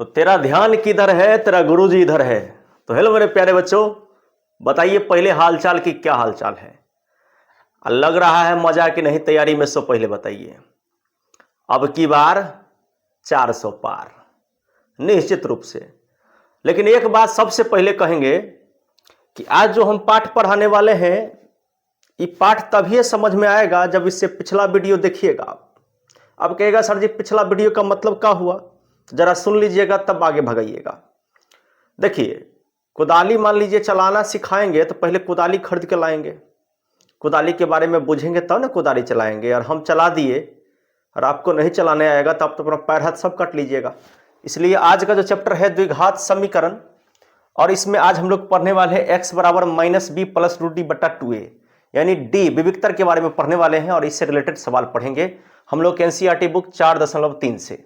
तो तेरा ध्यान किधर है, तेरा गुरुजी इधर है। तो हेलो मेरे प्यारे बच्चों, बताइए पहले हालचाल की क्या हालचाल है। लग रहा है मजा की नहीं तैयारी में, सो पहले बताइए। अब की बार 400 पार निश्चित रूप से। लेकिन एक बात सबसे पहले कहेंगे कि आज जो हम पाठ पढ़ाने वाले हैं, ये पाठ तभी समझ में आएगा जब इससे पिछला वीडियो देखिएगा। अब कहेगा सर जी पिछला वीडियो का मतलब क्या हुआ, जरा सुन लीजिएगा तब आगे भगाइएगा। देखिए, कुदाली मान लीजिए चलाना सिखाएंगे तो पहले कुदाली खरीद के लाएंगे, कुदाली के बारे में बुझेंगे तब ना कुदाली चलाएंगे। और हम चला दिए और आपको नहीं चलाने आएगा तो आप तो अपना पैर हाथ सब कट लीजिएगा। इसलिए आज का जो चैप्टर है द्विघात समीकरण, और इसमें आज हम लोग पढ़ने वाले हैं x बराबर -b प्लस √d बटा 2a, यानी डी विविक्तर के बारे में पढ़ने वाले हैं। और इससे रिलेटेड सवाल पढ़ेंगे हम लोग एनसीईआरटी बुक 4.3 से।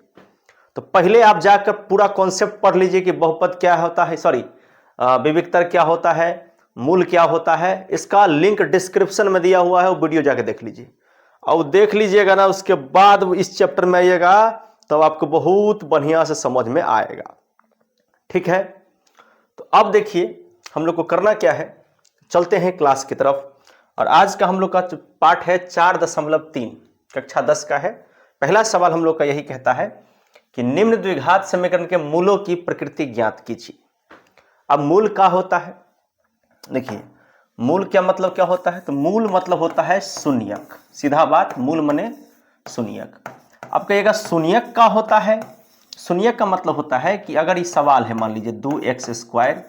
तो पहले आप जाकर पूरा कॉन्सेप्ट पढ़ लीजिए कि बहुपद क्या होता है, विविक्तर क्या होता है, मूल क्या होता है। इसका लिंक डिस्क्रिप्शन में दिया हुआ है, वो वीडियो जाके देख लीजिए। और देख लीजिएगा ना, उसके बाद इस चैप्टर में आइएगा तो आपको बहुत बढ़िया से समझ में आएगा। ठीक है, तो अब देखिए हम लोग को करना क्या है, चलते हैं क्लास की तरफ। और आज का हम लोग का पाठ है 4.3, कक्षा 10 का है। पहला सवाल हम लोग का यही कहता है कि निम्न द्विघात समीकरण के मूलों की प्रकृति ज्ञात कीजिए। अब मूल क्या होता है, देखिए मूल क्या मतलब क्या होता है, तो मूल मतलब होता है शून्यक। सीधा बात, मूल मने शून्यक। अब कहिएगा शून्यक क्या होता है। शून्यक का मतलब होता है कि अगर ये सवाल है, मान लीजिए 2x²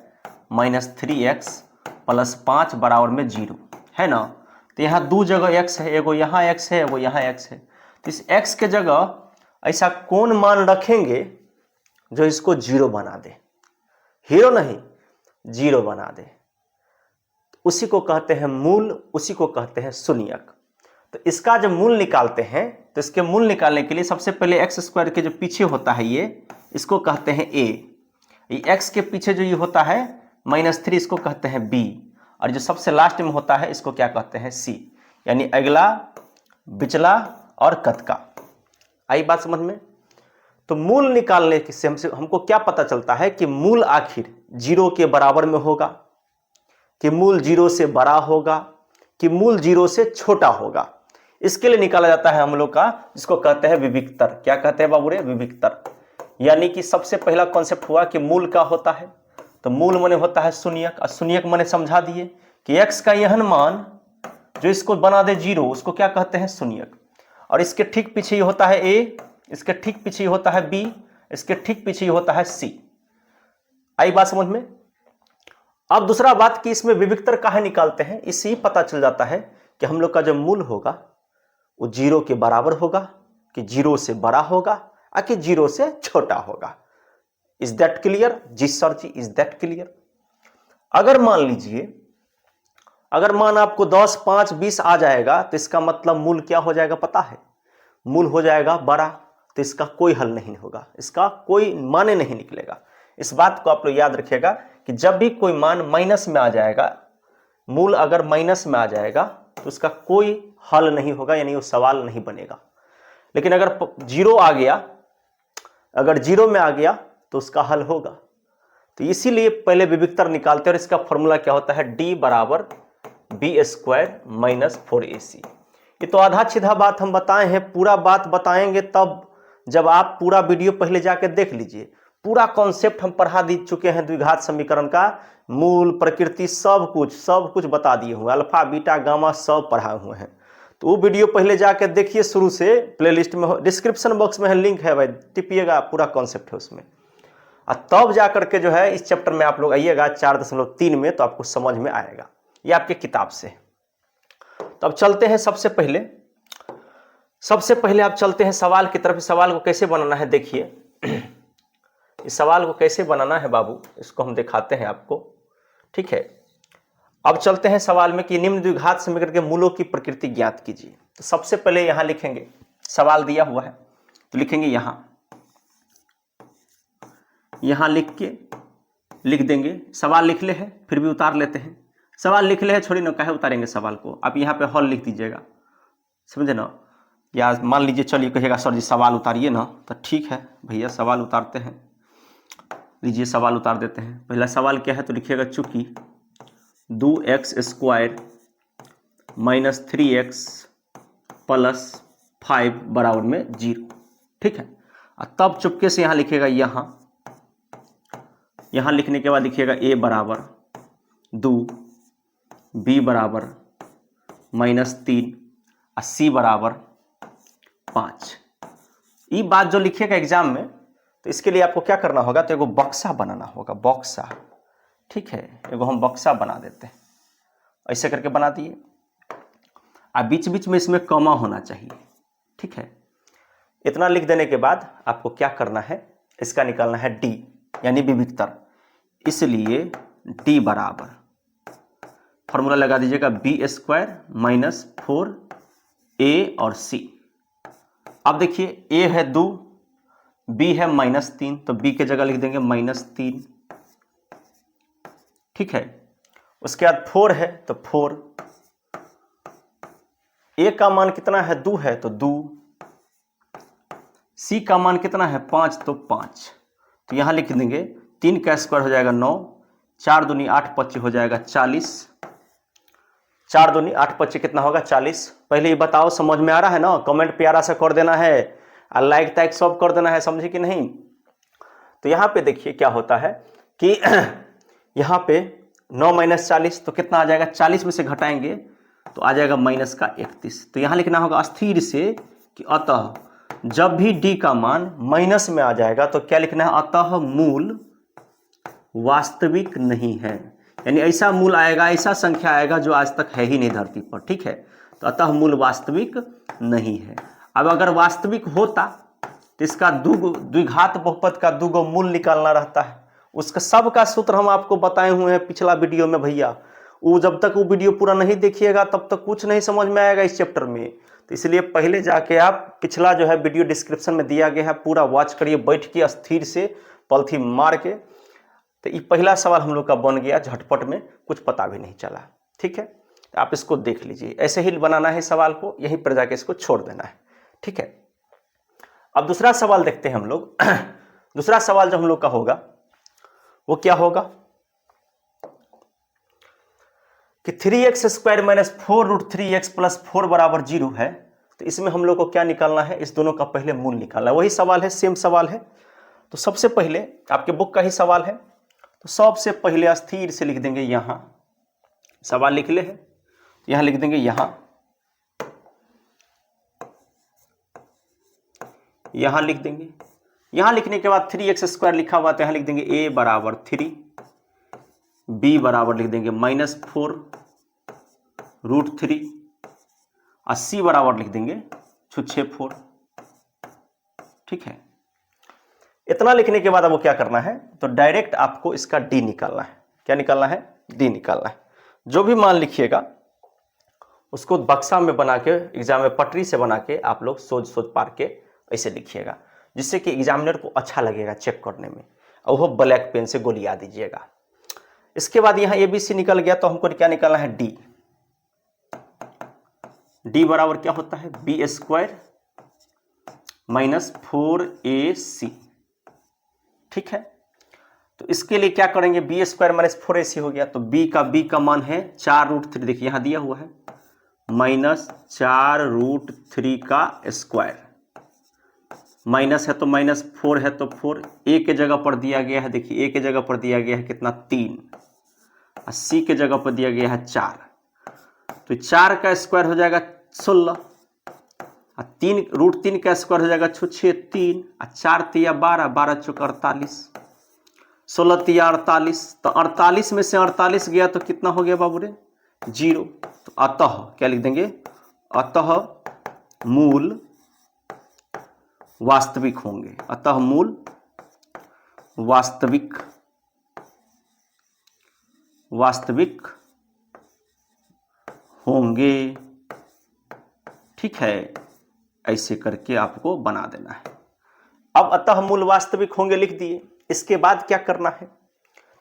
- 3x + 5 बराबर में 0 है ना, तो यहाँ दो जगह x है, एगो यहाँ x है, एगो यहाँ x है। तो इस x के जगह ऐसा कौन मान रखेंगे जो इसको 0 बना दे, हीरो नहीं 0 बना दे, उसी को कहते हैं मूल, उसी को कहते हैं शून्यक। तो इसका जब मूल निकालते हैं तो इसके मूल निकालने के लिए सबसे पहले x² के जो पीछे होता है ये, इसको कहते हैं a। ये x के पीछे जो ये होता है -3, इसको कहते हैं b। और जो सबसे लास्ट में होता है इसको क्या कहते हैं c, यानी अगला, बिचला और कतका। आई बात समझ में। तो मूल निकालने से हमको क्या पता चलता है कि मूल आखिर 0 के बराबर में होगा, कि मूल 0 से बड़ा होगा, कि मूल 0 से छोटा होगा। इसके लिए निकाला जाता है हम लोग का, जिसको कहते हैं विविक्तर। क्या कहते हैं बाबू रे, विविक्तर। यानी कि सबसे पहला कॉन्सेप्ट हुआ कि मूल का होता है, तो मूल माने होता है शून्यक। और शून्यक माने समझा दिए कि x का यह मान जो इसको बना दे 0, उसको क्या कहते हैं, शून्यक। और इसके ठीक पीछे ही होता है a, इसके ठीक पीछे ही होता है b, इसके ठीक पीछे ही होता है c। आई बात समझ में। अब दूसरा बात कि इसमें विविक्तर काहे निकालते हैं, इससे ही पता चल जाता है कि हम लोग का जो मूल होगा वो 0 के बराबर होगा, कि 0 से बड़ा होगा, और कि 0 से छोटा होगा। इज दैट क्लियर जी सर जी, इज दैट क्लियर। अगर मान लीजिए, अगर मान आपको 10, 5, 20 आ जाएगा तो इसका मतलब मूल क्या हो जाएगा पता है, मूल हो जाएगा बड़ा। तो इसका कोई हल नहीं होगा, इसका कोई माने नहीं निकलेगा। इस बात को आप लोग याद रखिएगा कि जब भी कोई मान माइनस में आ जाएगा, मूल अगर माइनस में आ जाएगा तो उसका कोई हल नहीं होगा, यानी वो सवाल नहीं बनेगा। लेकिन अगर 0 आ गया, अगर 0 में आ गया तो उसका हल होगा। तो इसीलिए पहले विविक्तर निकालते हैं। और इसका फॉर्मूला क्या होता है, d बराबर b² - 4ac। ये तो आधा सीधा बात हम बताए हैं, पूरा बात बताएंगे तब जब आप पूरा वीडियो पहले जाकर देख लीजिए। पूरा कॉन्सेप्ट हम पढ़ा दी चुके हैं, द्विघात समीकरण का मूल, प्रकृति, सब कुछ बता दिए हुए, अल्फा बीटा गामा सब पढ़ाए हुए हैं। तो वो वीडियो पहले जाकर देखिए शुरू से, प्लेलिस्ट में डिस्क्रिप्शन बॉक्स में है, लिंक है भाई, टिपिएगा, पूरा कॉन्सेप्ट है उसमें। और तब जाकर के जो है इस चैप्टर में आप लोग आइएगा 4.3 में, तो आपको समझ में आएगा, ये आपके किताब से। तो अब चलते हैं सबसे पहले आप चलते हैं सवाल की तरफ। सवाल को कैसे बनाना है देखिए, इस सवाल को कैसे बनाना है बाबू, इसको हम दिखाते हैं आपको। ठीक है, अब चलते हैं सवाल में कि निम्न द्विघात समीकरण के मूलों की प्रकृति ज्ञात कीजिए। तो सबसे पहले यहां लिखेंगे, सवाल दिया हुआ है तो लिखेंगे यहां लिख देंगे। सवाल लिख ले है, फिर भी उतार लेते हैं। सवाल लिख ले है, छोड़ी ना, काहे उतारेंगे सवाल को। आप यहाँ पे हॉल लिख दीजिएगा, समझे ना। या मान लीजिए, चलिए कहिएगा सर जी सवाल उतारिए ना, तो ठीक है भैया सवाल उतारते हैं। लीजिए सवाल उतार देते हैं। पहला सवाल क्या है, तो लिखिएगा चूंकि 2x² माइनस 3x प्लस 5 बराबर में 0। ठीक है, और तब चुपके से यहाँ लिखिएगा, यहाँ लिखने के बाद लिखिएगा a बराबर 2, b बराबर -3 और c बराबर 5। ये बात जो लिखिएगा एग्जाम में, तो इसके लिए आपको क्या करना होगा, तो एगो बक्सा बनाना होगा, बक्सा। ठीक है, एगो हम बक्सा बना देते हैं, ऐसे करके बना दिए। अब बीच बीच में इसमें कॉमा होना चाहिए। ठीक है, इतना लिख देने के बाद आपको क्या करना है, इसका निकालना है d यानी विविक्तर। इसलिए d बराबर फॉर्मूला लगा दीजिएगा b² माइनस 4a और c। अब देखिए a है 2, b है -3, तो b के जगह लिख देंगे -3। ठीक है, उसके बाद 4 है तो 4, a का मान कितना है, 2 है तो 2, c का मान कितना है 5 तो 5। तो यहां लिख देंगे 3 का स्क्वायर हो जाएगा 9, 4 दूनी 8 25 हो जाएगा 40, 4 दूनी 8 25 कितना होगा 40। पहले ये बताओ समझ में आ रहा है ना, कमेंट प्यारा सा कर देना है और लाइक ताइक सब कर देना है, समझे कि नहीं। तो यहाँ पे देखिए क्या होता है कि यहाँ पे 9 - 40 तो कितना आ जाएगा, 40 में से घटाएंगे तो आ जाएगा -31। तो यहाँ लिखना होगा स्थिर से कि अतः जब भी d का मान माइनस में आ जाएगा तो क्या लिखना है, अतः मूल वास्तविक नहीं है। यानी ऐसा मूल आएगा, ऐसा संख्या आएगा जो आज तक है ही नहीं धरती पर। ठीक है, तो अतः मूल वास्तविक नहीं है। अब अगर वास्तविक होता तो इसका द्विघात बहुपद का दुगो मूल निकालना रहता है। उसका सबका सूत्र हम आपको बताए हुए हैं पिछला वीडियो में भैया। वो जब तक वो वीडियो पूरा नहीं देखिएगा तब तक कुछ नहीं समझ में आएगा इस चैप्टर में। तो इसलिए पहले जाके आप पिछला जो है वीडियो डिस्क्रिप्शन में दिया गया है, पूरा वॉच करिए बैठ के स्थिर से पलथी मार के। तो ये पहला सवाल हम लोग का बन गया झटपट में, कुछ पता भी नहीं चला। ठीक है, तो आप इसको देख लीजिए, ऐसे ही बनाना है सवाल को, यहीं पर जाके इसको छोड़ देना है। ठीक है, अब दूसरा सवाल देखते हैं हम लोग। दूसरा सवाल जो हम लोग का होगा वो क्या होगा कि 3x² माइनस 4√3x प्लस 4 बराबर 0 है। तो इसमें हम लोग को क्या निकालना है, इस दोनों का पहले मूल निकालना है। वही सवाल है, सेम सवाल है। तो सबसे पहले आपके बुक का ही सवाल है, तो सबसे पहले स्थिर से लिख देंगे, यहां सवाल लिख ले है, यहां लिख देंगे, यहां लिख देंगे। यहां लिखने के बाद 3x² लिखा हुआ तो यहां लिख देंगे a बराबर 3, b बराबर लिख देंगे -4√3 और c बराबर लिख देंगे 4। ठीक है, इतना लिखने के बाद अब वो क्या करना है, तो डायरेक्ट आपको इसका d निकालना है। क्या निकालना है, d निकालना है। जो भी मान लिखिएगा उसको बक्सा में बना के, एग्जाम में पटरी से बना के आप लोग सोच पार के ऐसे लिखिएगा, जिससे कि एग्जामिनर को अच्छा लगेगा चेक करने में, और वो ब्लैक पेन से गोलिया दीजिएगा। इसके बाद यहाँ ABC निकल गया, तो हमको क्या निकालना है, d बराबर क्या होता है, b² माइनस 4ac। ठीक है, तो इसके लिए क्या करेंगे, b² माइनस 4ac हो गया, तो b का मान है 4√3, देखिए यहां दिया हुआ है -4√3 का स्क्वायर, माइनस है तो -4 है तो 4, a के जगह पर दिया गया है, देखिए a के जगह पर दिया गया है कितना 3, और c के जगह पर दिया गया है 4, तो 4 का स्क्वायर हो जाएगा 16, और 3√3 का स्क्वायर हो जाएगा 6 3, और 4 तिया 12, 12 चौक 48, 16 तिया 48, तो 48 में से 48 गया तो कितना हो गया बाबू रे, 0। तो अतः क्या लिख देंगे, अतः मूल वास्तविक होंगे, अतः मूल वास्तविक होंगे। ठीक है, ऐसे करके आपको बना देना है। अब अतः मूल वास्तविक होंगे लिख दिए। इसके बाद क्या करना है,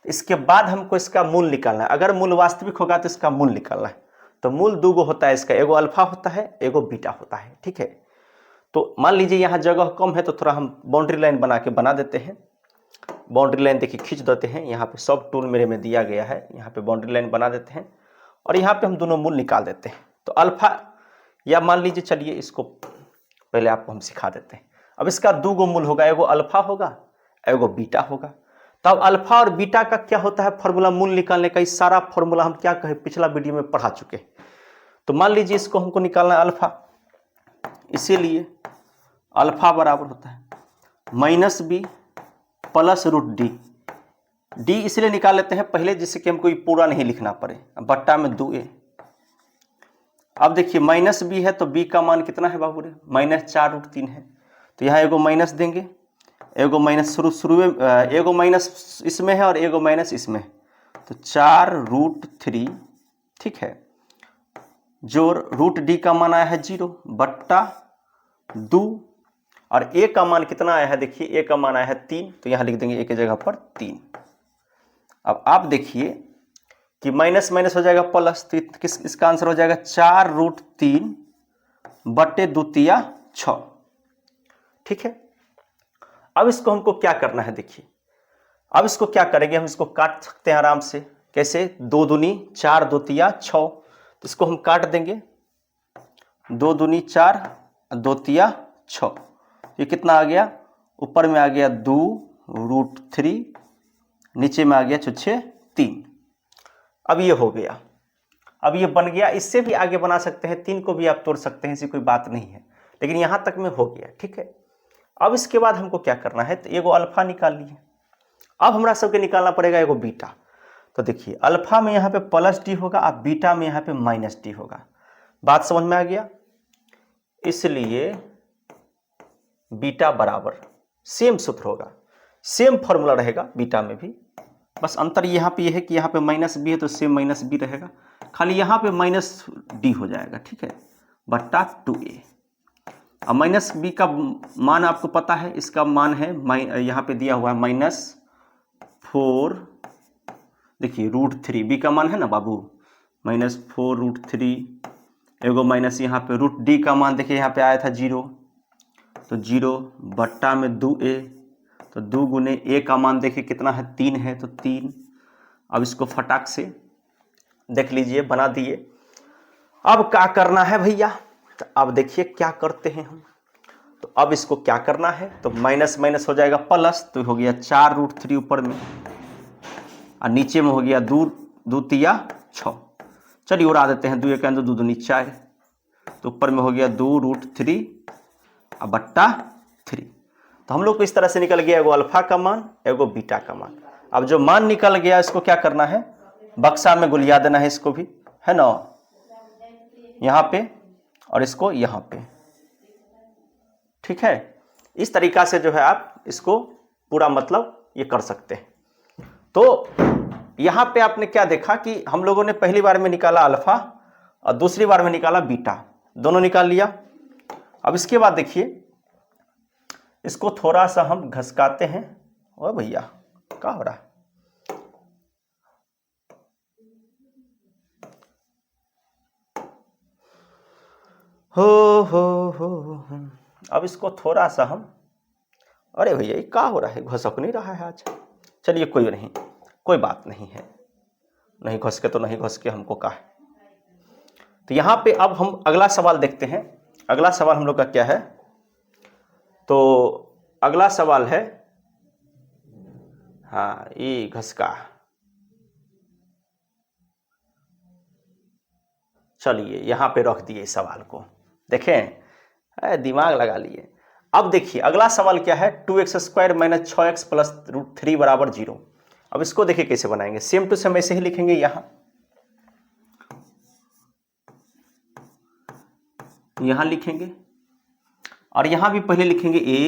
इसके बाद हमको इसका मूल निकालना है। अगर मूल वास्तविक होगा तो इसका मूल निकालना है। तो मूल दो होता है इसका, एगो अल्फा होता है, एगो बीटा होता है। ठीक है, तो मान लीजिए यहाँ जगह कम है तो थोड़ा हम बाउंड्री लाइन बना के बना देते हैं। बाउंड्री लाइन देखिए खींच देते हैं, यहाँ पे सब टूल मेरे में दिया गया है, यहाँ पे बाउंड्री लाइन बना देते हैं और यहाँ पे हम दोनों मूल निकाल देते हैं। तो अल्फा, या मान लीजिए चलिए इसको पहले आपको हम सिखा देते हैं। अब इसका दो गो मूल होगा, एगो अल्फा होगा एगो बीटा होगा। तो अब अल्फा और बीटा का क्या होता है फॉर्मूला मूल निकालने का, इस सारा फॉर्मूला हम क्या कहे पिछला वीडियो में पढ़ा चुके हैं। तो मान लीजिए इसको हमको निकालना है अल्फा, इसीलिए अल्फा बराबर होता है minus B plus root D. D इसलिए निकाल लेते हैं पहले जिससे कि हमको पूरा नहीं लिखना पड़े, बट्टा में 2a। अब देखिए माइनस बी है तो बी का मान कितना है बाबू रे, -4√3 है। तो यहाँ एगो माइनस देंगे, एगो माइनस शुरू में एगो माइनस इसमें है और एगो माइनस इसमें है, तो 4√3, ठीक है। जोड़ रूट डी का मान आया है 0 बट्टा 2 और ए का मान कितना आया है, देखिए ए का मान आया है 3, तो यहाँ लिख देंगे ए की जगह पर 3। अब आप देखिए कि माइनस माइनस हो जाएगा प्लस, तो इसका आंसर हो जाएगा 4√3 बट्टे 2 तिया 6, ठीक है। अब इसको हमको क्या करना है, देखिए अब इसको क्या करेंगे, हम इसको काट सकते हैं आराम से। कैसे, 2 दूनी 4 2 तिया 6, तो इसको हम काट देंगे, 2 दूनी 4 2 तिया 6, ये कितना आ गया, ऊपर में आ गया 2√3, नीचे में आ गया 3। अब ये हो गया, अब ये बन गया। इससे भी आगे बना सकते हैं, 3 को भी आप तोड़ सकते हैं, ऐसी कोई बात नहीं है, लेकिन यहां तक में हो गया, ठीक है। अब इसके बाद हमको क्या करना है, तो एगो अल्फा निकाल लिए। अब हमरा सबके निकालना पड़ेगा एगो बीटा। तो देखिए अल्फा में यहाँ पे प्लस डी होगा और बीटा में यहाँ पे माइनस डी होगा। बात समझ में आ गया। इसलिए बीटा बराबर सेम सूत्र होगा, सेम फॉर्मूला रहेगा बीटा में भी, बस अंतर यहाँ पे यह है कि यहाँ पे माइनस बी है तो सेम माइनस बी रहेगा, खाली यहाँ पे माइनस डी हो जाएगा, ठीक है, बट्टा 2a। अब माइनस बी का मान आपको पता है, इसका मान है यहाँ पे दिया हुआ है -4, देखिए √3, बी का मान है ना बाबू, -4√3, एगो माइनस यहाँ पे रूट डी का मान देखिए यहाँ पे आया था 0, तो 0 बट्टा में 2a, तो 2 गुने ए का मान देखिए कितना है 3 है, तो 3। अब इसको फटाक से देख लीजिए, बना दिए। अब क्या करना है भैया, तो अब देखिए क्या करते हैं हम। तो अब इसको क्या करना है, तो माइनस माइनस हो जाएगा प्लस, तो हो गया 4√3 ऊपर में और नीचे में हो गया 2 तिया 6। चलिए उड़ा देते हैं, 2 एक 2 2 दूनी 4, तो ऊपर में हो गया 2√3 और बट्टा 3। तो हम लोग को इस तरह से निकल गया एगो अल्फा का मान एगो बीटा का मान। अब जो मान निकल गया इसको क्या करना है, बक्सा में गुलिया देना है इसको भी, है ना, यहाँ पे और इसको यहाँ पे, ठीक है। इस तरीका से जो है आप इसको पूरा मतलब ये कर सकते हैं। तो यहाँ पे आपने क्या देखा कि हम लोगों ने पहली बार में निकाला अल्फा और दूसरी बार में निकाला बीटा, दोनों निकाल लिया। अब इसके बाद देखिए इसको थोड़ा सा हम घसकाते हैं। ओ भैया क्या हो रहा है, हो। अब इसको थोड़ा सा हम, अरे भैया ये क्या हो रहा है, घसक नहीं रहा है आज। चलिए कोई नहीं, कोई बात नहीं है, नहीं घस के तो नहीं घस के हमको क्या है। तो यहाँ पे अब हम अगला सवाल देखते हैं। अगला सवाल हम लोग का क्या है, तो अगला सवाल है, हाँ ये घसका, चलिए यहाँ पे रख दिए सवाल को, देखें दिमाग लगा लिए। अब देखिए अगला सवाल क्या है, 2x² - 6x + √3 = 0। अब इसको देखिए कैसे बनाएंगे, सेम टू सेम ऐसे ही लिखेंगे, यहां लिखेंगे और यहां भी पहले लिखेंगे a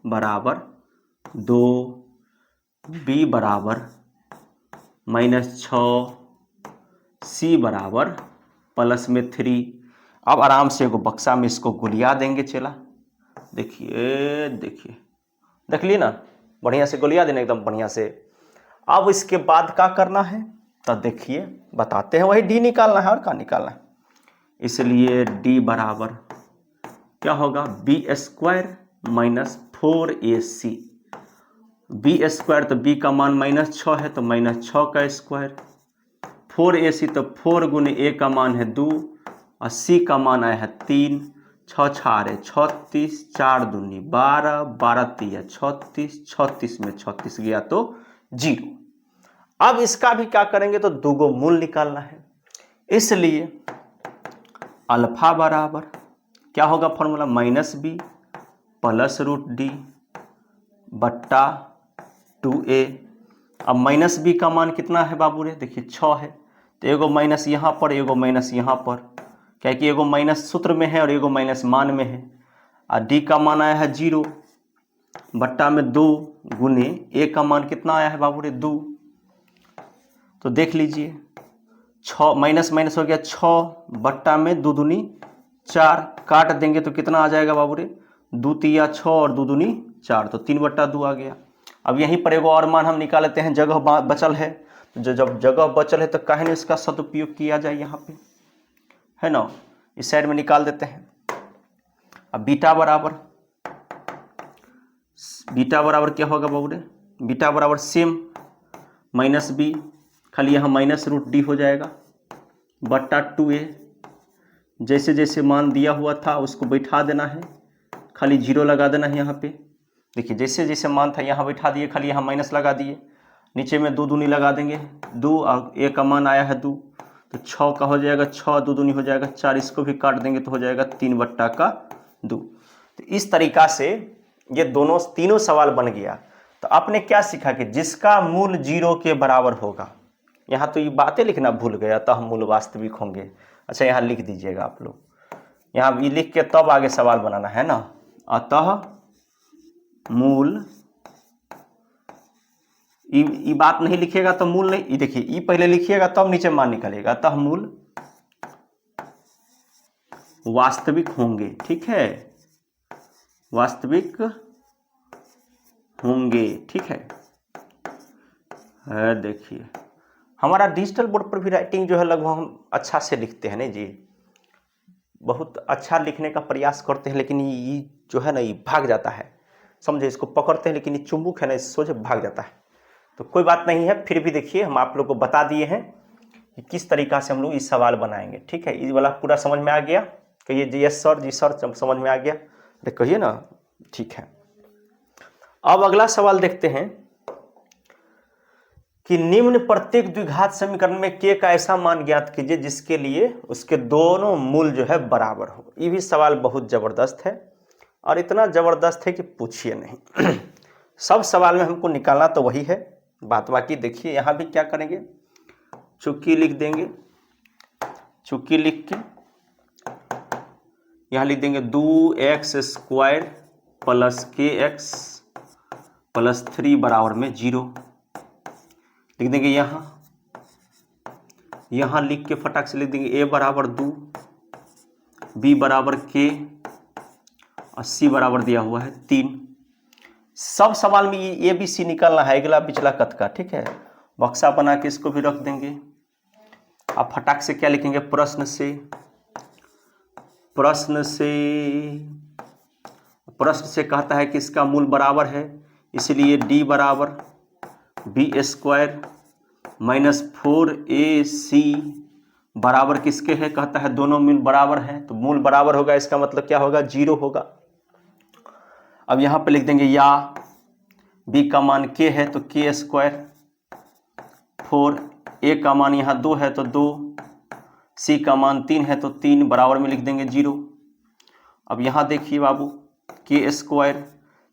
बराबर 2, b बराबर -6, c बराबर प्लस में 3। अब आराम से एगो बक्सा में इसको गुलिया देंगे चला, देखिए देखिए देख लिए ना, बढ़िया से गुलिया देना एकदम बढ़िया से। अब इसके बाद क्या करना है, तो देखिए बताते हैं, वही d निकालना है और क्या निकालना है। इसलिए d बराबर क्या होगा, b² - 4ac। बी स्क्वायर, तो बी का मान -6 है तो -6 का स्क्वायर। 4ac, तो 4 गुने ए का मान है 2 और सी का मान आया है 3। 6 6 है 36, 4 दूनी 12, 12 तिया 36, 36 में 36 गया तो 0। अब इसका भी क्या करेंगे, तो दो गो मूल निकालना है, इसलिए अल्फा बराबर क्या होगा फॉर्मूला, -b प्लस √d बट्टा 2a। अब -b का मान कितना है बाबू रे, देखिए 6 है, तो एगो माइनस यहाँ पर, एगो माइनस यहाँ पर, क्या कि एगो माइनस सूत्र में है और एगो माइनस मान में है। और डी का मान आया है 0 बट्टा में 2 गुने ए का मान कितना आया है बाबू रे 2। तो देख लीजिए 6 माइनस माइनस हो गया 6 बट्टा में 2 दूनी 4, काट देंगे तो कितना आ जाएगा बाबू रे, 2 तिया 6 और 2 दूनी 4, तो 3 बट्टा 2 आ गया। अब यहीं पर एगो और मान हम निकाल लेते हैं, जगह बचल है, तो जब जगह बचल है तो काहे नहीं इसका सदुपयोग किया जाए, यहाँ पे है ना, इस साइड में निकाल देते हैं। अब बीटा बराबर क्या होगा बाबू रे, बीटा बराबर सेम -b, खाली यहाँ -√d हो जाएगा बट्टा 2a। जैसे जैसे मान दिया हुआ था उसको बैठा देना है, खाली 0 लगा देना है यहाँ पे। देखिए जैसे जैसे मान था यहाँ बैठा दिए, खाली यहाँ माइनस लगा दिए, नीचे में 2 दूनी लगा देंगे 2 और ए का मान आया है 2, तो 6 का हो जाएगा 6, 2 दूनी हो जाएगा 4, इसको भी काट देंगे तो हो जाएगा 3 बट्टा का 2। तो इस तरीका से ये तीनों सवाल बन गया। तो आपने क्या सीखा कि जिसका मूल 0 के बराबर होगा, यहाँ तो ये बातें लिखना भूल गया, अतः मूल वास्तविक होंगे। अच्छा यहाँ लिख दीजिएगा आप लोग, यहाँ ये लिख के तब आगे सवाल बनाना है ना, अतः मूल, ये बात नहीं लिखिएगा तो मूल नहीं, देखिए ये पहले लिखिएगा तब नीचे मान निकलेगा, अतः मूल वास्तविक होंगे, ठीक है, वास्तविक होंगे, ठीक है। देखिए हमारा डिजिटल बोर्ड पर भी राइटिंग जो है लगभग हम अच्छा से लिखते हैं नहीं जी, बहुत अच्छा लिखने का प्रयास करते हैं, लेकिन ये जो है ना ये भाग जाता है, समझे, इसको पकड़ते हैं लेकिन ये चुंबक है ना इस सोचे भाग जाता है। तो कोई बात नहीं है, फिर भी देखिए हम आप लोग को बता दिए हैं कि किस तरीका से हम लोग इस सवाल बनाएंगे, ठीक है। इस वाला पूरा समझ में आ गया, कहिए जी यस सर, जी सर समझ में आ गया, कहिए ना, ठीक है। अब अगला सवाल देखते हैं कि निम्न प्रत्येक द्विघात समीकरण में k का ऐसा मान ज्ञात कीजिए जिसके लिए उसके दोनों मूल जो है बराबर हो। ये भी सवाल बहुत जबरदस्त है और इतना जबरदस्त है कि पूछिए नहीं। सब सवाल में हमको निकालना तो वही है, बात बाकी देखिए यहाँ भी क्या करेंगे, चुक्की लिख देंगे, चुक्की लिख के यहाँ लिख देंगे 2x² प्लस kx प्लस 3 बराबर में 0 लिख देंगे। यहाँ लिख के फटाक से लिख देंगे a बराबर 2, b बराबर k और c बराबर दिया हुआ है 3। सब सवाल में ये ABC निकालना है, अगला पिछला कत का, ठीक है। बक्सा बना के इसको भी रख देंगे। आप फटाक से क्या लिखेंगे, प्रश्न से कहता है कि इसका मूल बराबर है, इसलिए d बराबर b² माइनस 4ac बराबर किसके है, कहता है दोनों मूल बराबर हैं, तो मूल बराबर होगा, इसका मतलब क्या होगा, 0 होगा। अब यहाँ पे लिख देंगे या b का मान k है तो k², 4, a का मान यहाँ 2 है तो 2, c का मान 3 है तो 3 बराबर में लिख देंगे 0। अब यहाँ देखिए बाबू k²,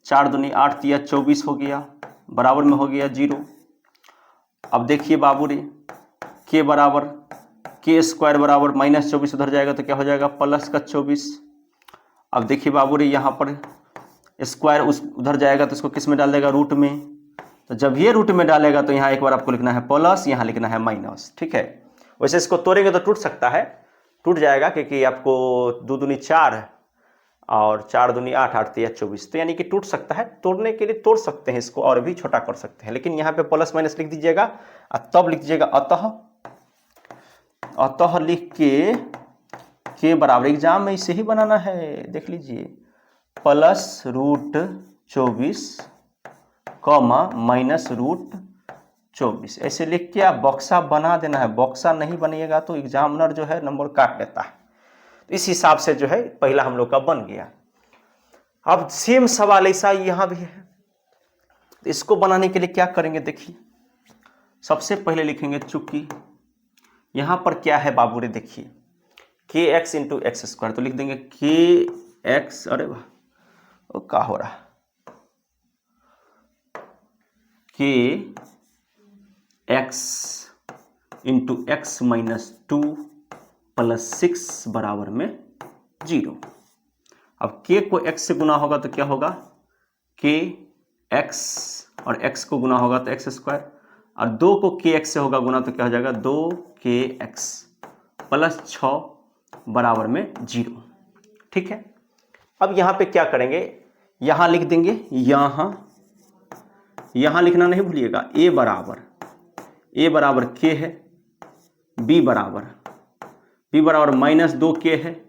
4 दूनी 8 तिया 24 हो गया, बराबर में हो गया 0। अब देखिए बाबू रे k बराबर k² बराबर -24 उधर जाएगा तो क्या हो जाएगा, प्लस का 24। अब देखिए बाबू रे यहाँ पर स्क्वायर उधर जाएगा तो इसको किस में डाल देगा, रूट में, तो जब ये रूट में डालेगा तो यहाँ एक बार आपको लिखना है प्लस, यहाँ लिखना है माइनस, ठीक है। वैसे इसको तोड़ेंगे तो टूट सकता है, टूट जाएगा क्योंकि आपको 2 दूनी 4 और 4 दूनी 8, 8 तिया 24, तो यानी कि टूट सकता है। तोड़ने के लिए तोड़ सकते हैं इसको और भी छोटा कर सकते हैं, लेकिन यहाँ पे प्लस माइनस लिख दीजिएगा और तब लिख दीजिएगा अतः लिख के बराबर, एग्जाम में इसे ही बनाना है, देख लीजिए, प्लस √24 कॉमा माइनस रूट 24 ऐसे लिख के आप बॉक्सा बना देना है। बॉक्सा नहीं बनिएगा तो एग्जामिनर जो है नंबर काट लेता है। तो इस हिसाब से जो है पहला हम लोग का बन गया। अब सेम सवाल ऐसा यहां भी है। तो इसको बनाने के लिए क्या करेंगे देखिए, सबसे पहले लिखेंगे चूंकि यहां पर क्या है बाबू रे, देखिए के एक्स इंटू एक्स स्क्वायर, तो लिख देंगे के एक्स, अरे वाह वो क्या हो रहा, के x into x minus 2 plus 6 बराबर में 0। अब के को x से गुना होगा तो क्या होगा, के एक्स, और x को गुना होगा तो एक्स स्क्वायर, और 2 को के एक्स से होगा गुना तो क्या हो जाएगा 2 के एक्स प्लस 6 बराबर में 0। ठीक है, अब यहां पे क्या करेंगे, यहां लिख देंगे, यहां लिखना नहीं भूलिएगा, a बराबर k है, b बराबर माइनस 2k है,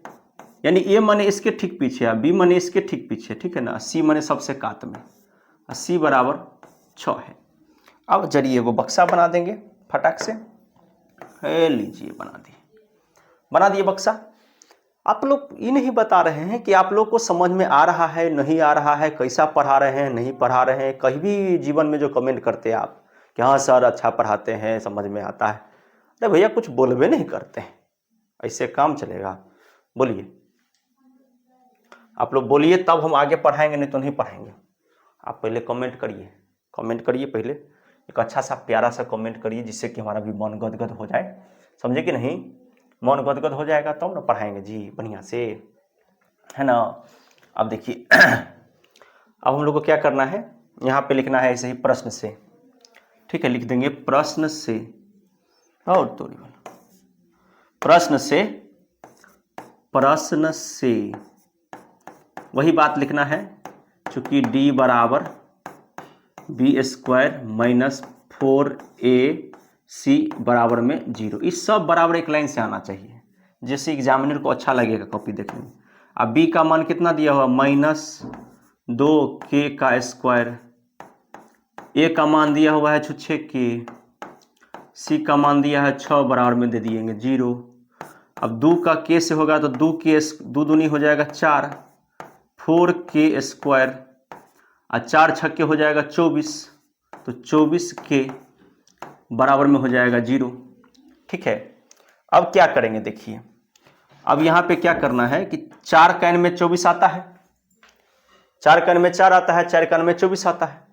यानी a माने इसके ठीक पीछे है, b माने इसके ठीक पीछे, ठीक है ना, c माने सबसे कात में, c बराबर 6 है। अब जरिए वो बक्सा बना देंगे फटाक से, लीजिए बना दिए बक्सा। आप लोग ये नहीं बता रहे हैं कि आप लोग को समझ में आ रहा है नहीं आ रहा है, कैसा पढ़ा रहे हैं नहीं पढ़ा रहे हैं। कहीं भी जीवन में जो कमेंट करते हैं आप कि हाँ सर अच्छा पढ़ाते हैं, समझ में आता है, अरे भैया कुछ बोलबे नहीं करते हैं, ऐसे काम चलेगा? बोलिए, आप लोग बोलिए तब हम आगे पढ़ाएंगे, नहीं तो नहीं पढ़ाएंगे। आप पहले कमेंट करिए पहले, एक अच्छा सा प्यारा सा कमेंट करिए जिससे कि हमारा भी मन गदगद हो जाए, समझे कि नहीं? मन गदगद हो जाएगा तब ना पढ़ाएंगे जी बढ़िया से, है ना। अब देखिए अब हम लोग को क्या करना है, यहाँ पे लिखना है ऐसे ही प्रश्न से, ठीक है, लिख देंगे प्रश्न से, और तोड़ी वाला प्रश्न से वही बात लिखना है, चूंकि d बराबर बी स्क्वायर माइनस 4ac बराबर में 0, इस सब बराबर एक लाइन से आना चाहिए जिससे एग्जामिनर को अच्छा लगेगा कॉपी देखने में। अब b का मान कितना दिया हुआ, माइनस 2k का स्क्वायर, a का मान दिया हुआ है 6k, c का मान दिया है 6 बराबर में दे दिएंगे 0। अब 2 का k से होगा तो 2 दूनी हो जाएगा 4, 4k स्क्वायर, और 4 छक्के हो जाएगा 24, तो 24k बराबर में हो जाएगा 0। ठीक है, अब क्या करेंगे देखिए, अब यहाँ पे क्या करना है कि 4 का n में 24 आता है, 4 का n में 4 आता है, 4 का n में 24 आता है,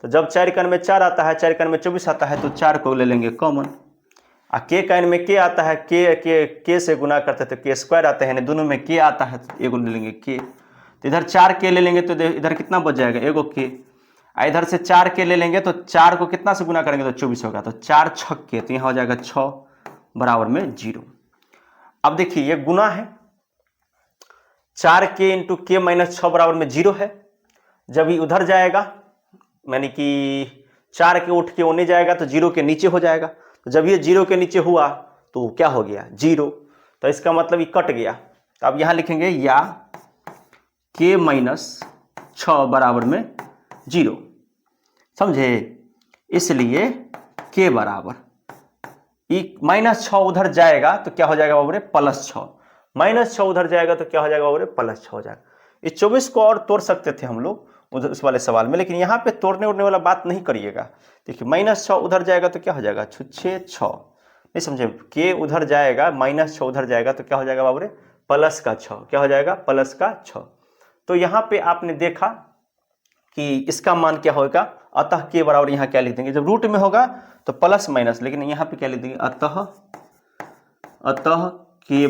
तो जब 4 का n में 4 आता है, 4 का n में 24 आता है, तो 4 को ले लेंगे कॉमन, और k का n में k आता है, k से गुना करते हैं तो k स्क्वायर आता है, यानी दोनों में k आता है तो एगो ले लेंगे k, तो इधर 4k ले लेंगे तो इधर कितना बच जाएगा, एगो k, इधर से 4k ले लेंगे तो 4 को कितना से गुना करेंगे तो 24 होगा, तो 4 छक्के, तो यहाँ हो जाएगा 6 बराबर में 0। अब देखिए ये गुना है, 4k इंटू k माइनस 6 बराबर में 0 है, जब ये उधर जाएगा यानी कि 4 के उठ के ओने जाएगा तो 0 के नीचे हो जाएगा, तो जब ये 0 के नीचे हुआ तो क्या हो गया 0, तो इसका मतलब ये कट गया। तो अब यहाँ लिखेंगे या k माइनस 6 बराबर में 0, समझे, इसलिए k बराबर माइनस 6 उधर जाएगा तो क्या हो जाएगा बाबू प्लस 6, माइनस 6 उधर जाएगा तो क्या हो जाएगा बाबू प्लस 6 हो जाएगा। इस 24 को और तोड़ सकते थे हम लोग उधर उस वाले सवाल में, लेकिन यहाँ पे तोड़ने उड़ने वाला बात नहीं करिएगा। देखिए माइनस 6 उधर जाएगा तो क्या हो जाएगा 6 6, नहीं समझे, के उधर जाएगा माइनस 6 उधर जाएगा तो क्या हो जाएगा बाबू प्लस का 6, क्या हो जाएगा प्लस का 6। तो यहाँ पे आपने देखा कि इसका मान क्या होगा, अतः के बराबर यहाँ क्या लिख देंगे, जब रूट में होगा तो प्लस माइनस, लेकिन यहाँ पे क्या लिख देंगे अतः के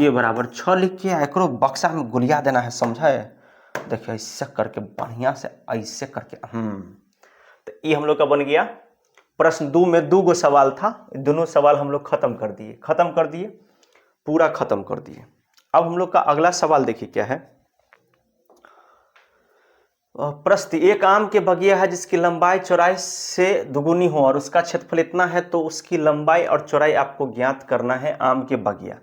बराबर 6 लिख के एकरो बक्सा में गुलिया देना है, समझा है। देखिए ऐसे करके बढ़िया से ऐसे करके तो ये हम लोग का बन गया प्रश्न 2 में 2 गो सवाल था, दोनों सवाल हम लोग खत्म कर दिए, पूरा खत्म कर दिए। अब हम लोग का अगला सवाल देखिए क्या है, प्रश्न, एक आम के बगिया है जिसकी लंबाई चौड़ाई से दुगुनी हो और उसका क्षेत्रफल इतना है, तो उसकी लंबाई और चौड़ाई आपको ज्ञात करना है आम के बगिया।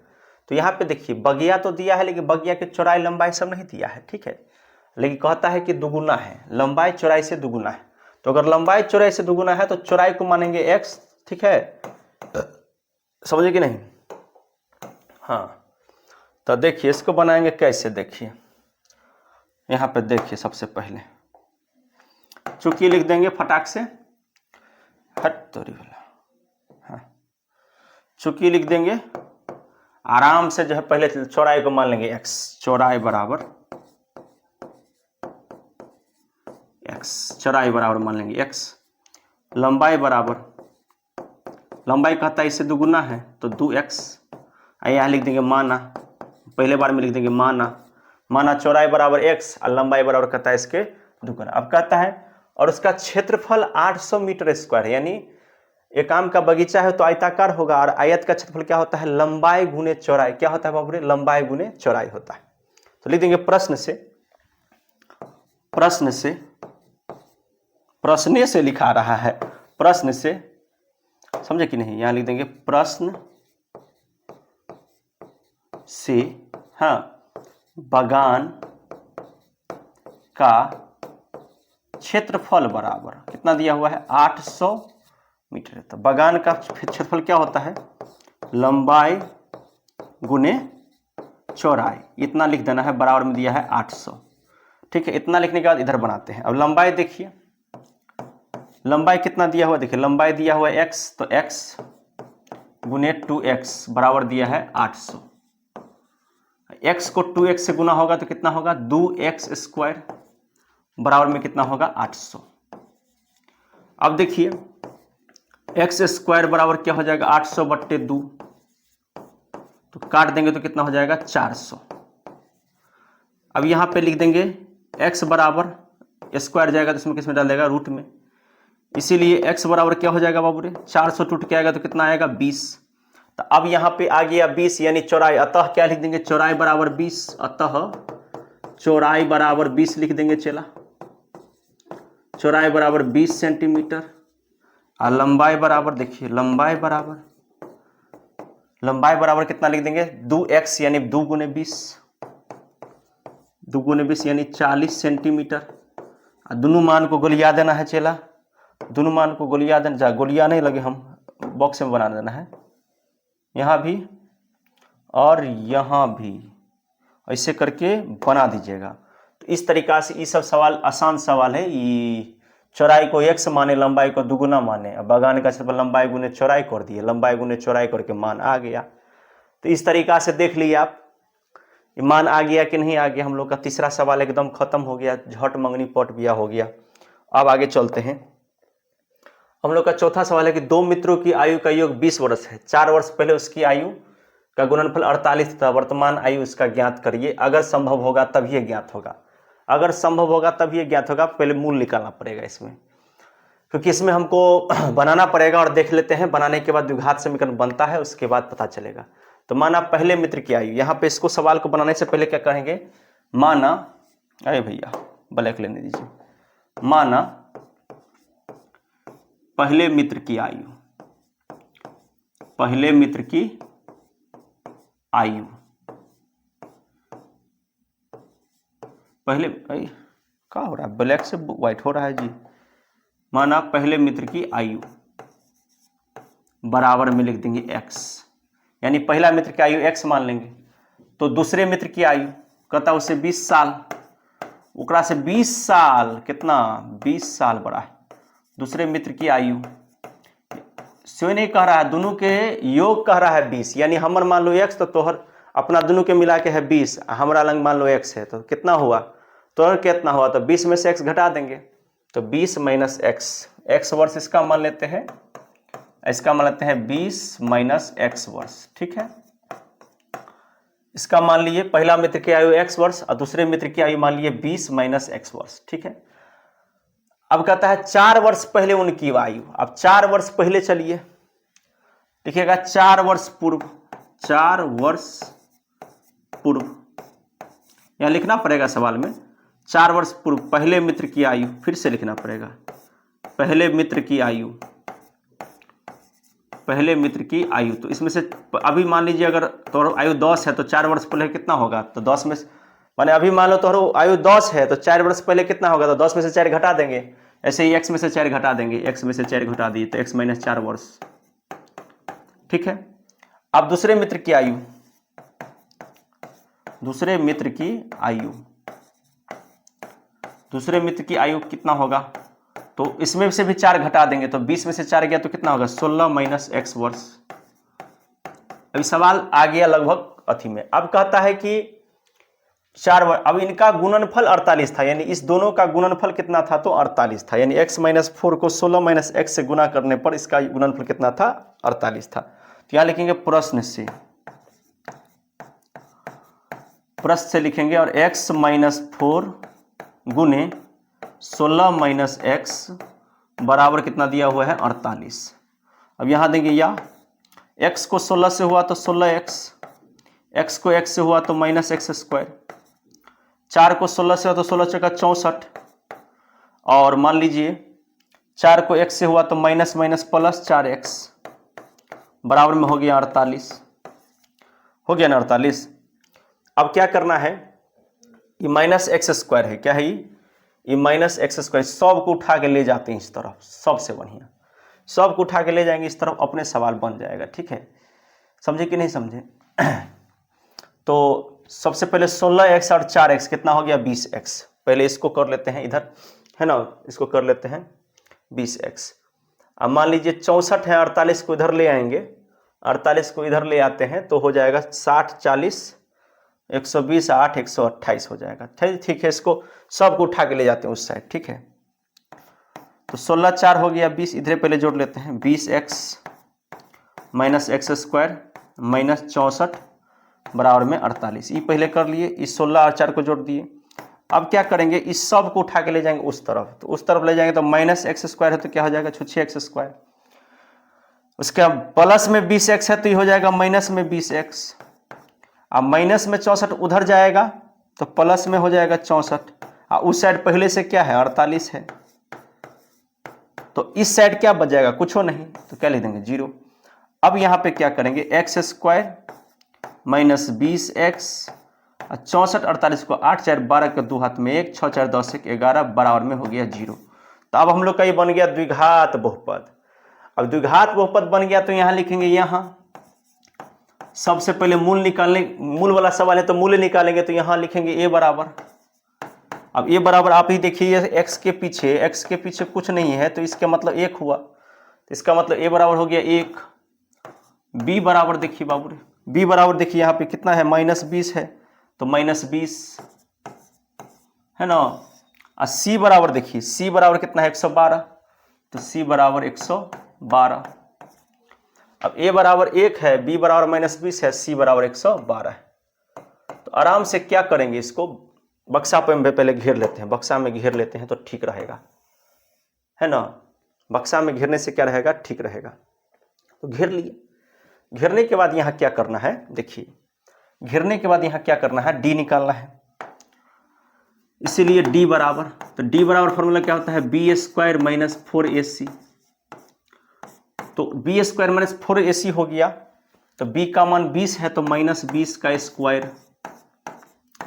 तो यहाँ पे देखिए बगिया तो दिया है, लेकिन बगिया की चौड़ाई लंबाई सब नहीं दिया है, ठीक है। लेकिन कहता है कि दुगुना है, लंबाई चौड़ाई से दुगुना है। तो अगर लंबाई चौड़ाई से दुगुना है तो चौड़ाई को मानेंगे x, ठीक है, समझे कि नहीं। हाँ, तो देखिए इसको बनाएंगे कैसे, देखिए यहाँ पे देखिए सबसे पहले चूंकि लिख देंगे फटाक से, हट तोरी वाला, हाँ चूंकि लिख देंगे आराम से, जो है पहले चौड़ाई को मान लेंगे x, चौड़ाई बराबर x, चौड़ाई बराबर मान लेंगे x, लंबाई बराबर, लंबाई कहता है इससे दुगुना है तो 2x, यहाँ लिख देंगे माना, पहले बार में लिख देंगे माना चौड़ाई बराबर x और लंबाई बराबर कहता है इसके दुगुना। अब कहता है और उसका क्षेत्रफल 800 मीटर स्क्वायर है, यानी एक आम का बगीचा है तो आयताकार होगा, और आयत का क्षेत्रफल क्या होता है, लंबाई गुने चौड़ाई, क्या होता है बाबू रे, लंबाई गुने चौड़ाई होता है। तो लिख देंगे प्रश्न से लिखा रहा है, प्रश्न से, समझे कि नहीं, यहां लिख देंगे प्रश्न से, हाँ, बगान का क्षेत्रफल बराबर कितना दिया हुआ है, 800 मीटर। तो बगान का क्षेत्रफल क्या होता है, लंबाई गुने चौड़ाई, इतना लिख देना है, बराबर में दिया है 800, ठीक है। इतना लिखने के बाद इधर बनाते हैं। अब लंबाई देखिए, लंबाई कितना दिया हुआ, देखिए लंबाई दिया हुआ है x, तो x गुने 2x बराबर दिया है 800, x को 2x से गुना होगा तो कितना होगा, 2x स्क्वायर बराबर में कितना होगा, 800। अब देखिए x स्क्वायर बराबर क्या हो जाएगा, 800 बट्टे 2, तो काट देंगे तो कितना हो जाएगा, 400। अब यहाँ पे लिख देंगे x बराबर, स्क्वायर जाएगा तो इसमें किस में डाल देगा, रूट में, इसीलिए x बराबर क्या हो जाएगा बाबू रे, 400 टूट के आएगा तो कितना आएगा, 20। तो अब यहाँ पे आ गया 20 यानी चौड़ाई, अतः क्या लिख देंगे, चौड़ाई बराबर 20, अतः चौड़ाई बराबर 20 लिख देंगे, चला चौड़ाई बराबर 20 सेंटीमीटर, और लंबाई बराबर, देखिए लंबाई बराबर कितना लिख देंगे, 2x यानी 2 गुने 20, 2 गुने 20 यानी 40 सेंटीमीटर। और दोनों मान को गोलिया देना है, चला दोनों मान को गोलिया देना, गोलिया नहीं लगे, हम बॉक्स में बना देना है, यहाँ भी और यहाँ भी, ऐसे करके बना दीजिएगा। तो इस तरीका से ये सब सवाल आसान सवाल है, ये चौड़ाई को x माने, लंबाई को दुगुना माने, अब बगान का क्षेत्रफल लंबाई गुने चौड़ाई कर दिए, लंबाई गुने चौड़ाई करके मान आ गया। तो इस तरीका से देख लिए आप, मान आ गया कि नहीं आ गया। हम लोग का तीसरा सवाल एकदम खत्म हो गया, झट मंगनी पट बिया हो गया। अब आगे चलते हैं। हम लोग का चौथा सवाल है कि दो मित्रों की आयु का योग 20 वर्ष है, 4 वर्ष पहले उसकी आयु का गुणनफल 48 था, वर्तमान आयु उसका ज्ञात करिए, अगर संभव होगा तब ये ज्ञात होगा। अगर संभव होगा तब ये ज्ञात होगा, पहले मूल निकालना पड़ेगा इसमें, क्योंकि इसमें हमको बनाना पड़ेगा, और देख लेते हैं बनाने के बाद द्विघात समीकरण बनता है, उसके बाद पता चलेगा। तो माना पहले मित्र की आयु, यहाँ पे इसको सवाल को बनाने से पहले क्या कहेंगे, माना, अरे भैया ब्लैक लेने दीजिए, माना पहले मित्र की आयु, पहले मित्र की आयु, पहले क्या हो रहा है, ब्लैक से व्हाइट हो रहा है जी। माना पहले मित्र की आयु बराबर में लिख देंगे x, यानी पहला मित्र की आयु x मान लेंगे, तो दूसरे मित्र की आयु कहता उसे 20 साल, उकरा से 20 साल कितना, 20 साल बड़ा है। दूसरे मित्र की आयु स्वयं नहीं कह रहा है, दोनों के योग कह रहा है 20, यानी हमर मान लो x, तो तोहर अपना दोनों के मिला के है 20, हमारा लंग मान लो x है, तो कितना हुआ, तोहर कितना हुआ, तो 20 में से x घटा देंगे, तो 20 माइनस x वर्ष इसका मान लेते हैं, इसका मान लेते हैं 20 माइनस x वर्ष, ठीक है। इसका मान लीजिए पहला मित्र की आयु x वर्ष और दूसरे मित्र की आयु मान लीजिए 20 माइनस x वर्ष, ठीक है। अब कहता है 4 वर्ष पहले उनकी आयु, अब 4 वर्ष पहले चलिए लिखिएगा, 4 वर्ष पूर्व, 4 वर्ष पूर्व, यहां लिखना पड़ेगा सवाल में, 4 वर्ष पूर्व पहले मित्र की आयु, फिर से लिखना पड़ेगा, पहले मित्र की आयु, पहले मित्र की आयु। तो इसमें से अभी मान लीजिए अगर तो आयु 10 है तो 4 वर्ष पहले कितना होगा, तो 10 में माने अभी मान लो तो आयु 10 है तो 4 वर्ष पहले कितना होगा, तो 10 में से 4 घटा देंगे, ऐसे ही x में से 4 घटा देंगे, x में से 4 घटा दिए तो x - 4 वर्ष। ठीक है। अब दूसरे मित्र की आयु, दूसरे मित्र की आयु, दूसरे मित्र की आयु कितना होगा, तो इसमें से भी 4 घटा देंगे तो 20 में से 4 गया तो कितना होगा, 16 - x वर्ष। अभी सवाल आ गया लगभग अथी में। अब कहता है कि 4 वर्ष, अब इनका गुणनफल 48 था, यानी इस दोनों का गुणनफल कितना था, तो 48 था, यानी x - 4 को 16 - x से गुना करने पर इसका गुणनफल कितना था, 48 था। तो यहां लिखेंगे प्रश्न से, प्रश्न से लिखेंगे और x - 4 गुने 16 - x बराबर कितना दिया हुआ है, 48। अब यहां देंगे या x को 16 से हुआ तो 16x, x को x से हुआ तो -x², 4 को 16 से हुआ तो 16 चौका 64, और मान लीजिए 4 को x से हुआ तो माइनस प्लस 4x बराबर में हो गया 48, हो गया ना 48। अब क्या करना है, ये -x² है, क्या है ये -x², सब को उठा के ले जाते हैं इस तरफ, सबसे बढ़िया सब को उठा के ले जाएंगे इस तरफ, अपने सवाल बन जाएगा। ठीक है, समझे कि नहीं समझे? तो सबसे पहले 16x और 4x कितना हो गया, 20x। पहले इसको कर लेते हैं इधर, है ना, इसको कर लेते हैं 20x। अब मान लीजिए 64 है, 48 को इधर ले आएंगे, 48 को इधर ले आते हैं तो हो जाएगा 60 40 120 8 128 हो जाएगा। ठीक है, इसको सबको उठा के ले जाते हैं उस साइड। ठीक है, तो 16 4 हो गया 20, इधर पहले जोड़ लेते हैं, 20x - x² -64 बराबर में 48। ये पहले कर लिए, इस 16 और 4 को जोड़ दिए। अब क्या करेंगे, इस सब को उठा के ले जाएंगे उस तरफ, तो उस तरफ ले जाएंगे तो -x² है तो क्या हो जाएगा, 6x²। उसके प्लस में 20x है तो ये हो जाएगा माइनस में 20x। अब माइनस में 64 उधर जाएगा तो प्लस में हो जाएगा 64, और उस साइड पहले से क्या है, 48 है, तो इस साइड क्या बच जाएगा, कुछ हो नहीं, तो क्या लिख देंगे 0। अब यहाँ पे क्या करेंगे, x² - 20x, 64 48 को 8 4 12 के 2 हाथ में 1 6 4 10 1 11 बराबर में हो गया 0। तो अब हम लोग का ये बन गया द्विघात बहुपद। अब द्विघात बहुपद बन गया तो यहाँ लिखेंगे, यहाँ सबसे पहले मूल निकालने, मूल वाला सवाल है तो मूल्य निकालेंगे, तो यहाँ लिखेंगे a बराबर। अब a बराबर आप ही देखिए, x के पीछे कुछ नहीं है तो इसका मतलब 1 हुआ, तो इसका मतलब a बराबर हो गया 1। b बराबर देखिए बाबू, b बराबर देखिए यहाँ पे कितना है, -20 है तो -20 है ना। और c बराबर देखिए, c बराबर कितना है, 112, तो c बराबर 112। अब a बराबर 1 है, b बराबर -20 है, c बराबर 112 है। तो आराम से क्या करेंगे, इसको बक्सा पे पहले घेर लेते हैं, बक्सा में घेर लेते हैं तो ठीक रहेगा, है ना। बक्सा में घेरने से क्या रहेगा, ठीक रहेगा। तो घेर लिए, घेरने के बाद यहाँ क्या करना है, देखिए घेरने के बाद यहाँ क्या करना है, d निकालना है, इसीलिए d बराबर, तो d बराबर फॉर्मूला क्या होता है, b² - 4ac। तो b² - 4ac हो गया, तो b का मान 20 है तो -20 का स्क्वायर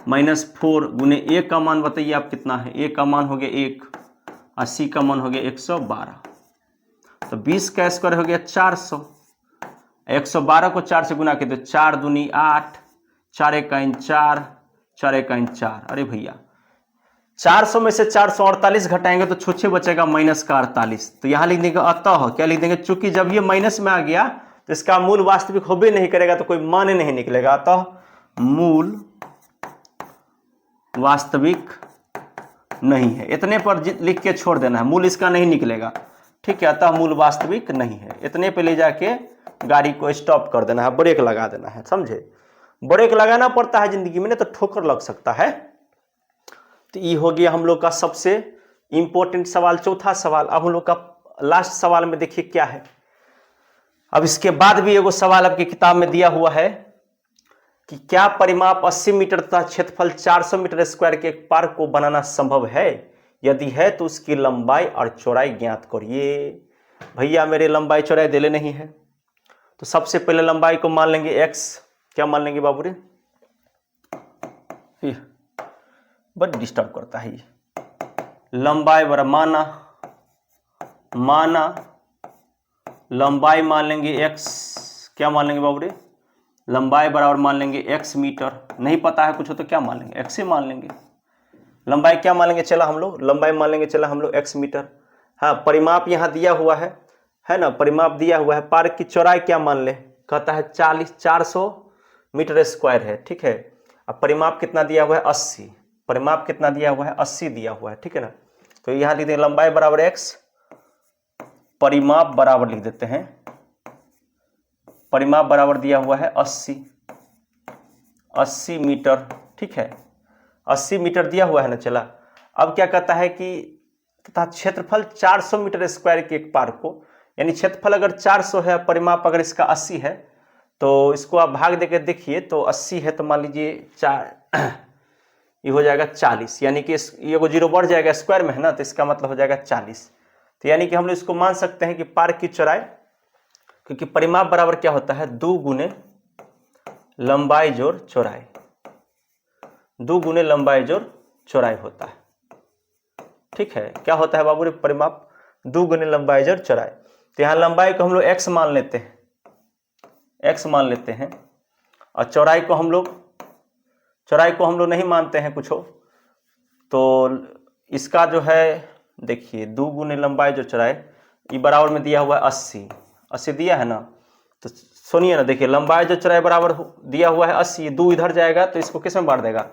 -4 गुने a का मान बताइए आप कितना है, a का मान हो गया 1 और c का मान हो गया 112, तो 20 का स्क्वायर हो गया 400, 112 को 4 से गुना किया तो 4 दूनी 8, 4 1 4, 4 1 4। अरे भैया 400 में से 448 घटाएंगे तो छुच्छे बचेगा -48। तो यहाँ लिख देंगे अतः, क्या लिख देंगे, चूंकि जब ये माइनस में आ गया तो इसका मूल वास्तविक होबे नहीं करेगा तो कोई मान नहीं निकलेगा, अतः मूल वास्तविक नहीं है। इतने पर लिख के छोड़ देना है, मूल इसका नहीं निकलेगा। ठीक है, अतः मूल वास्तविक नहीं है, इतने पे ले जाके गाड़ी को स्टॉप कर देना है, ब्रेक लगा देना है, समझे। ब्रेक लगाना पड़ता है जिंदगी में, नहीं तो ठोकर लग सकता है। तो ये हो गया हम लोग का सबसे इंपॉर्टेंट सवाल, चौथा सवाल। अब हम लोग का लास्ट सवाल में देखिए क्या है। अब इसके बाद भी एगो सवाल आपकी किताब में दिया हुआ है कि क्या परिमाप 80 मीटर तथा क्षेत्रफल 400 मीटर स्क्वायर के एक पार्क को बनाना संभव है, यदि है तो उसकी लंबाई और चौड़ाई ज्ञात करिए। भैया मेरे लंबाई चौड़ाई देले नहीं है, तो सबसे पहले लंबाई को मान लेंगे x, क्या मान लेंगे बाबू रे, बड़ी डिस्टर्ब करता है ये। लंबाई बराबर माना लंबाई मान लेंगे x, क्या मान लेंगे बाबू रे, लंबाई बराबर मान लेंगे x मीटर। नहीं पता है कुछ हो तो क्या मान लेंगे, x ही मान लेंगे। लंबाई क्या मान लेंगे, चला हम लोग लंबाई मान लेंगे, चला हम लोग x मीटर। हाँ, परिमाप यहाँ दिया हुआ है ना, परिमाप दिया हुआ है। पार्क की चौड़ाई क्या मान ले, कहता है 400 मीटर स्क्वायर है, ठीक है। अब परिमाप कितना दिया हुआ है, 80, परिमाप कितना दिया हुआ है, 80 दिया हुआ है, ठीक है ना। तो यहाँ लिख देंगे लंबाई बराबर x, परिमाप बराबर लिख देते हैं, परिमाप बराबर दिया हुआ है 80 मीटर, ठीक है। 80 मीटर दिया हुआ है ना, चला। अब क्या कहता है कि तथा क्षेत्रफल 400 मीटर स्क्वायर के एक पार्क को, यानी क्षेत्रफल अगर 400 है, परिमाप अगर इसका 80 है, तो इसको आप भाग देकर देखिए, तो 80 है तो मान लीजिए 4 ये हो जाएगा 40, यानी कि ये को 0 बढ़ जाएगा, स्क्वायर में है ना, तो इसका मतलब हो जाएगा 40। तो यानी कि हम लोग इसको मान सकते हैं कि पार्क की चौड़ाई, क्योंकि परिमाप बराबर क्या होता है, 2 गुने लंबाई जोड़ चौड़ाई, 2 गुने लंबाई जोड़ चौड़ाई होता है, ठीक है। क्या होता है बाबू रे, परिमाप 2 गुने लंबाई जोड़ चौड़ाई। तो यहाँ लंबाई को हम लोग x मान लेते हैं, x मान लेते हैं, और चौड़ाई को हम लोग नहीं मानते हैं कुछ हो। तो इसका जो है देखिए 2 गुने लंबाई जो चौड़ाई, ये बराबर में दिया हुआ है 80 दिया है ना। तो सुनिए ना, देखिए लंबाई जो चौड़ाई बराबर दिया हुआ है 80, 2 इधर जाएगा तो इसको किस में बांट देगा,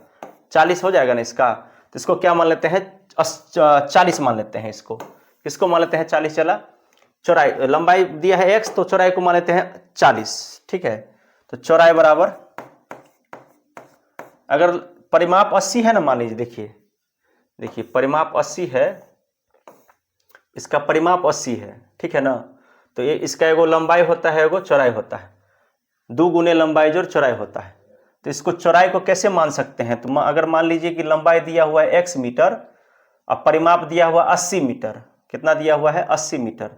40 हो जाएगा ना इसका। तो इसको क्या मान लेते हैं, 40 मान लेते हैं इसको। किसको मान लेते हैं, 40। चला, चौड़ाई लंबाई दिया है x, तो चौड़ाई को मान लेते हैं 40, ठीक है। तो चौड़ाई बराबर, अगर परिमाप 80 है ना, मान लीजिए, देखिए परिमाप 80 है, इसका परिमाप 80 है, ठीक है ना। तो ये इसका एगो लंबाई होता है, एगो चौड़ाई होता है, 2 गुने लंबाई जोड़ चौड़ाई होता है। तो इसको चौड़ाई को कैसे मान सकते हैं, तो अगर मान लीजिए कि लंबाई दिया हुआ है x मीटर और परिमाप दिया हुआ 80 मीटर, कितना दिया हुआ है, 80 मीटर,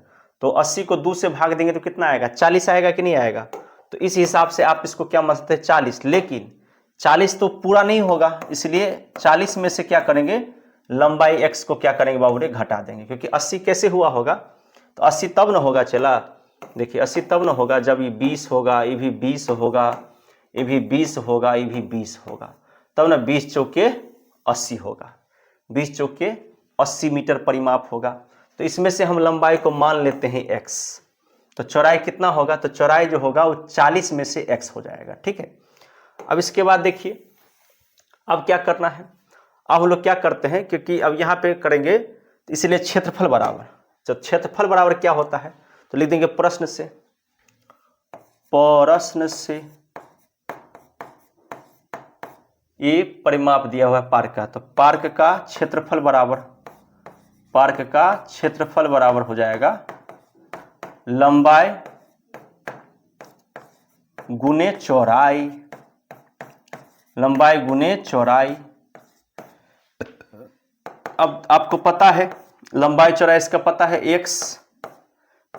तो 80 को 2 से भाग देंगे तो कितना आएगा, 40 आएगा कि नहीं आएगा। तो इस हिसाब से आप इसको क्या मान सकते हैं, 40। लेकिन 40 तो पूरा नहीं होगा, इसलिए 40 में से क्या करेंगे, लंबाई x को क्या करेंगे बाबू रे, घटा देंगे। क्योंकि 80 कैसे हुआ होगा, तो 80 तब न होगा, चला देखिए 80 तब न होगा जब ये 20 होगा, ये भी 20 होगा, ये भी 20 होगा, ये भी 20 होगा, तब ना 20 चौके 80 होगा, 20 चौके 80 मीटर परिमाप होगा। तो इसमें से हम लंबाई को मान लेते हैं x, तो चौड़ाई कितना होगा, तो चौड़ाई जो होगा वो 40 में से x हो जाएगा, ठीक है। अब इसके बाद देखिए अब क्या करना है, अब हम लोग क्या करते हैं, क्योंकि अब यहाँ पे करेंगे तो इसलिए क्षेत्रफल बराबर, जब क्षेत्रफल बराबर क्या होता है, तो लिख देंगे प्रश्न से ये परिमाप दिया हुआ है पार्क का, तो पार्क का क्षेत्रफल बराबर हो जाएगा लंबाई गुने चौड़ाई, लंबाई गुने चौड़ाई। अब आपको पता है लंबाई चौड़ाई इसका पता है, x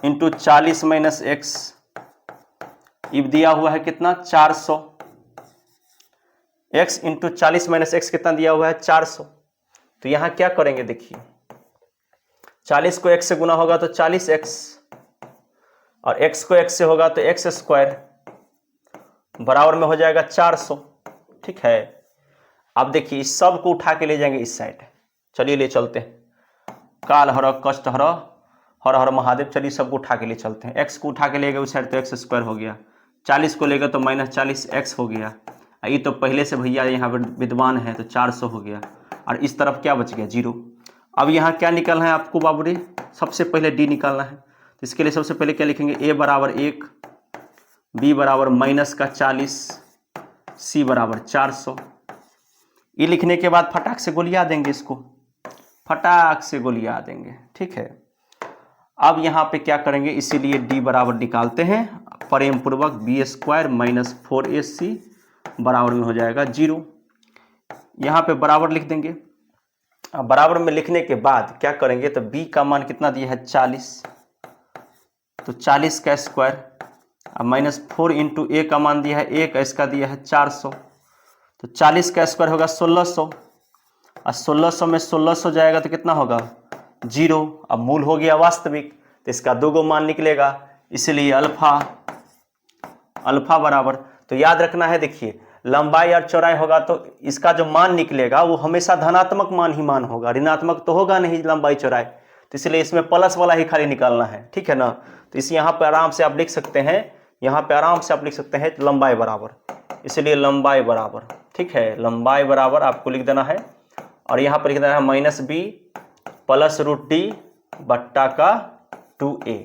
इंटू 40 माइनस एक्स, इब दिया हुआ है कितना, 400, x इंटू 40 माइनस एक्स कितना दिया हुआ है, 400। तो यहां क्या करेंगे, देखिए 40 को x से गुना होगा तो 40x, और x को x से होगा तो x स्क्वायर बराबर में हो जाएगा 400, ठीक है। अब देखिए इस सब को उठा के ले जाएंगे इस साइड, चलिए ले चलते हैं, काल हर कष्ट हर हर हर महादेव, चलिए सबको उठा के ले चलते हैं। x को उठा के ले गए उस साइड तो x स्क्वायर हो गया, 40 को लेगा तो माइनस 40x हो गया, ये तो पहले से भैया यहाँ पर विद्वान है, तो 400 हो गया, और इस तरफ क्या बच गया, 0। अब यहाँ क्या निकालना है आपको बाबू रे, सबसे पहले d निकालना है। तो इसके लिए सबसे पहले क्या लिखेंगे, a बराबर 1, b बराबर माइनस का 40, c बराबर 400। ये लिखने के बाद फटाक से गोलिया देंगे, इसको फटाक से गोलिया देंगे, ठीक है। अब यहाँ पे क्या करेंगे, इसीलिए d बराबर निकालते हैं, प्रेम पूर्वक b स्क्वायर माइनस 4ac बराबर में हो जाएगा 0। यहाँ पे बराबर लिख देंगे। अब बराबर में लिखने के बाद क्या करेंगे, तो b का मान कितना दिया है, 40, तो 40 का स्क्वायर, अब माइनस 4 इंटू a का मान दिया है 1, इसका दिया है 400, तो 40 का स्क्वायर होगा 1600, और 1600 में 1600 जाएगा तो कितना होगा 0। अब मूल हो गया वास्तविक, तो इसका 2 गो मान निकलेगा, इसलिए अल्फा बराबर, तो याद रखना है, देखिए लंबाई और चौड़ाई होगा तो इसका जो मान निकलेगा वो हमेशा धनात्मक मान ही मान होगा, ऋणात्मक तो होगा नहीं लंबाई चौड़ाई, तो इसलिए इसमें प्लस वाला ही खाली निकालना है, ठीक है ना। तो इस यहाँ पे आराम से आप लिख सकते हैं, यहाँ पे आराम से आप लिख सकते हैं लंबाई बराबर, इसलिए लंबाई बराबर, ठीक है, लंबाई बराबर आपको लिख देना है, और यहाँ पर लिख देना है -b + √d बट्टा का 2a,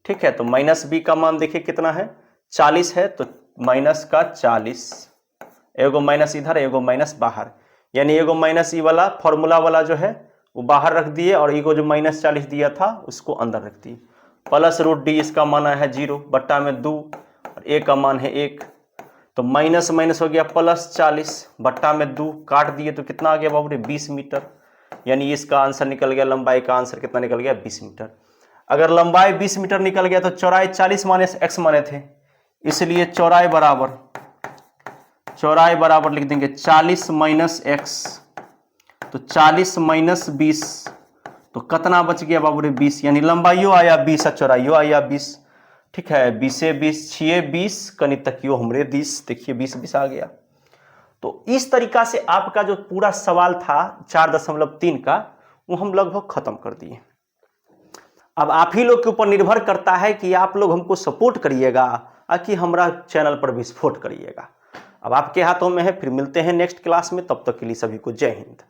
ठीक है। तो -b का मान देखिए कितना है 40 है, तो माइनस का 40, एगो माइनस इधर एगो माइनस बाहर, यानी एगो माइनस ई वाला फॉर्मूला वाला जो है वो बाहर रख दिए और एगो जो -40 दिया था उसको अंदर रख दिए, + √d इसका मान है 0 बट्टा में 2 और a का मान है 1, तो माइनस माइनस हो गया +40 बट्टा में 2 काट दिए तो कितना आ गया बाबू रे 20 मीटर, यानी इसका आंसर निकल गया, लंबाई का आंसर कितना निकल गया 20 मीटर। अगर लंबाई 20 मीटर निकल गया तो चौड़ाई 40 माने x माने थे, इसलिए चौड़ाई बराबर लिख देंगे 40 - x, तो 40 - 20 तो कितना बच गया बाबू रे 20, यानी लंबाइयों आया 20 और चौड़ाइयों आया 20, ठीक है। 20 20 6 20 कनी तकियो हमरे 20, देखिए 20 आ गया। तो इस तरीका से आपका जो पूरा सवाल था 4.3 का वो हम लगभग खत्म कर दिए। अब आप ही लोग के ऊपर निर्भर करता है कि आप लोग हमको सपोर्ट करिएगा कि हमारा चैनल पर भी सपोर्ट करिएगा। अब आपके हाथों में है, फिर मिलते हैं नेक्स्ट क्लास में, तब तक के लिए सभी को जय हिंद।